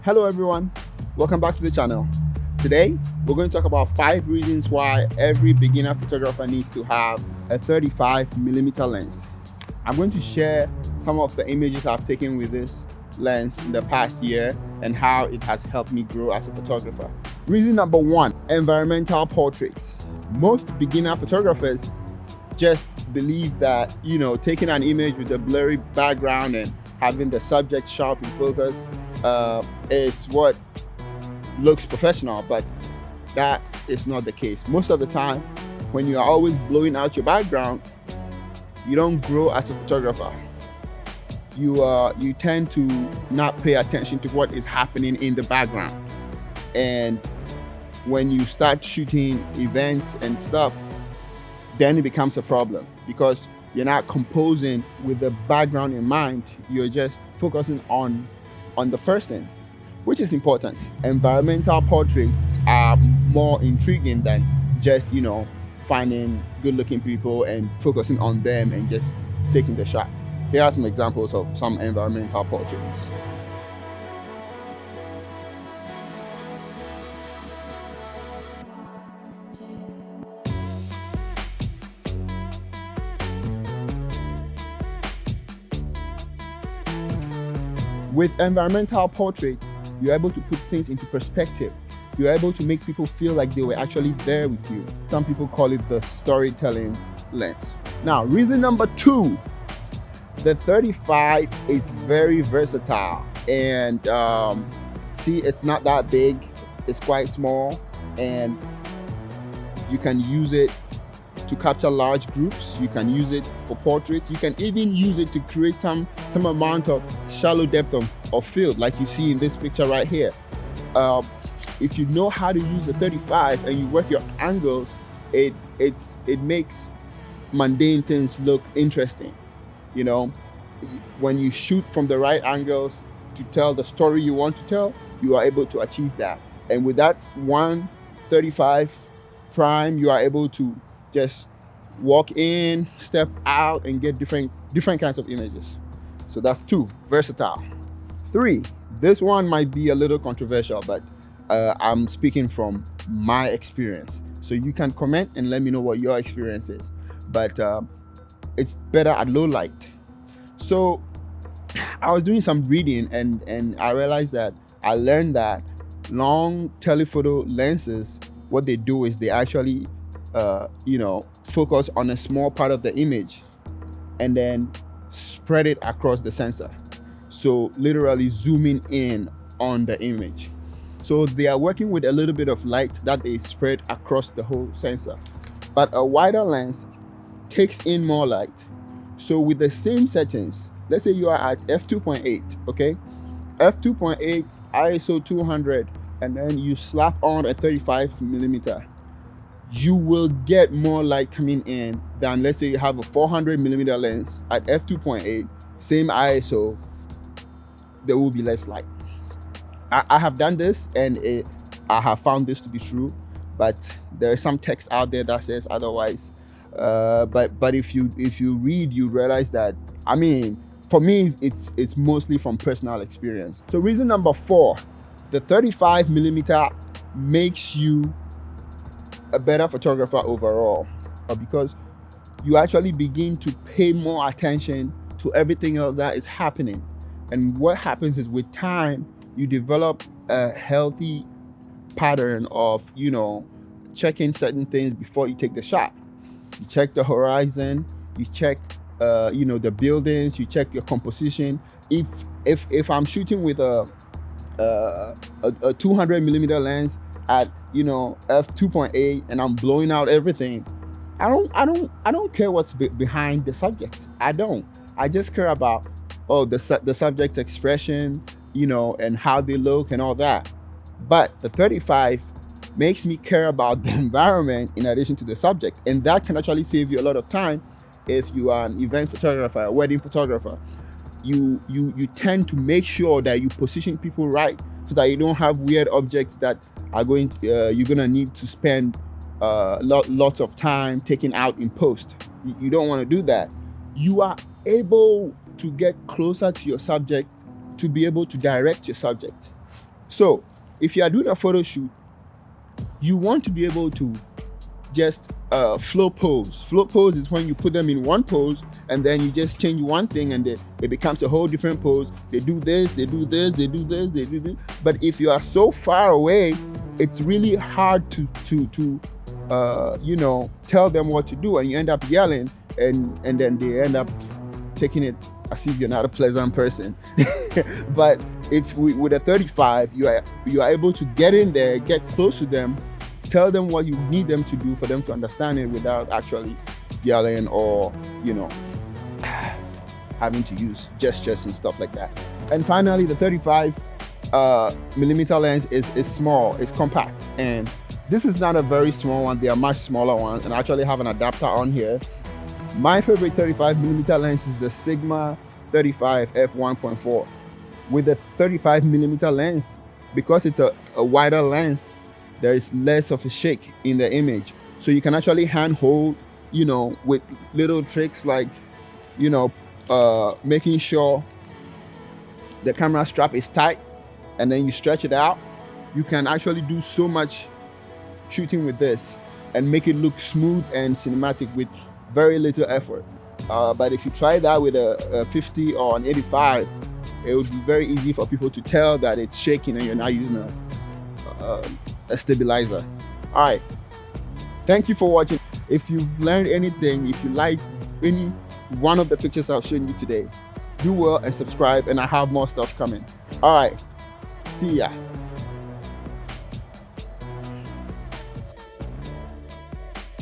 Hello everyone, welcome back to the channel. Today, we're going to talk about 5 reasons why every beginner photographer needs to have a 35mm lens. I'm going to share some of the images I've taken with this lens in the past year and how it has helped me grow as a photographer. Reason number 1, environmental portraits. Most beginner photographers just believe that, taking an image with a blurry background and having the subject sharp in focus is what looks professional, but that is not the case. Most of the time, when you are always blowing out your background, you don't grow as a photographer. You tend to not pay attention to what is happening in the background. And when you start shooting events and stuff, then it becomes a problem because you're not composing with the background in mind. You're just focusing on the person, which is important. Environmental portraits are more intriguing than just, finding good-looking people and focusing on them and just taking the shot. Here are some examples of some environmental portraits. With environmental portraits, you're able to put things into perspective. You're able to make people feel like they were actually there with you. Some people call it the storytelling lens. Now, reason number 2, the 35 is very versatile. And see, it's not that big, it's quite small, and you can use it to capture large groups. You can use it for portraits. You can even use it to create some amount of shallow depth of field, like you see in this picture right here. If you know how to use the 35 and you work your angles, it makes mundane things look interesting. When you shoot from the right angles to tell the story you want to tell, you are able to achieve that. And with that 135 prime, you are able to just walk in, step out, and get different kinds of images. So that's 2, versatile. 3, this one might be a little controversial, but I'm speaking from my experience. So you can comment and let me know what your experience is. But it's better at low light. So I was doing some reading and I realized that I learned that long telephoto lenses, what they do is they actually focus on a small part of the image and then spread it across the sensor. So literally zooming in on the image. So they are working with a little bit of light that they spread across the whole sensor. But a wider lens takes in more light. So with the same settings, let's say you are at f2.8, okay? f2.8, ISO 200, and then you slap on a 35mm. You will get more light coming in than, let's say you have a 400mm lens at f2.8, same ISO, there will be less light. I have done this and I have found this to be true, but there is some text out there that says otherwise. But if you read, you realize that, for me, it's mostly from personal experience. So reason number 4, the 35mm makes you a better photographer overall, because you actually begin to pay more attention to everything else that is happening. And what happens is with time, you develop a healthy pattern of, checking certain things before you take the shot. You check the horizon, you check, the buildings, you check your composition. If I'm shooting with a 200mm lens at f2.8 and I'm blowing out everything, I don't care what's behind the subject. I just care about the subject's expression, and how they look and all that. But the 35 makes me care about the environment in addition to the subject, and that can actually save you a lot of time. If you are an event photographer, a wedding photographer, you tend to make sure that you position people right so that you don't have weird objects that are you're gonna need to spend lots of time taking out in post. You don't want to do that. You are able to get closer to your subject to be able to direct your subject. So if you are doing a photo shoot, you want to be able to just flow pose. Flow pose is when you put them in one pose and then you just change one thing and it becomes a whole different pose. They do this, they do this, they do this, they do this. But if you are so far away, it's really hard to tell them what to do, and you end up yelling, and then they end up taking it as if you're not a pleasant person. But with a 35, you are able to get in there, get close to them, tell them what you need them to do for them to understand it without actually yelling or having to use gestures and stuff like that. And finally, the 35 millimeter lens is small, it's compact, and this is not a very small one. There are much smaller ones, and I actually have an adapter on here. My favorite 35 millimeter lens is the Sigma 35 f1.4. With the 35 millimeter lens, because it's a wider lens, there is less of a shake in the image. So you can actually hand hold, with little tricks like, making sure the camera strap is tight and then you stretch it out. You can actually do so much shooting with this and make it look smooth and cinematic with very little effort. But if you try that with a 50 or an 85, it would be very easy for people to tell that it's shaking and you're not using a stabilizer. All right, thank you for watching. If you've learned anything, if you like any one of the pictures I've shown you today, do well and subscribe, and I have more stuff coming. All right, see ya.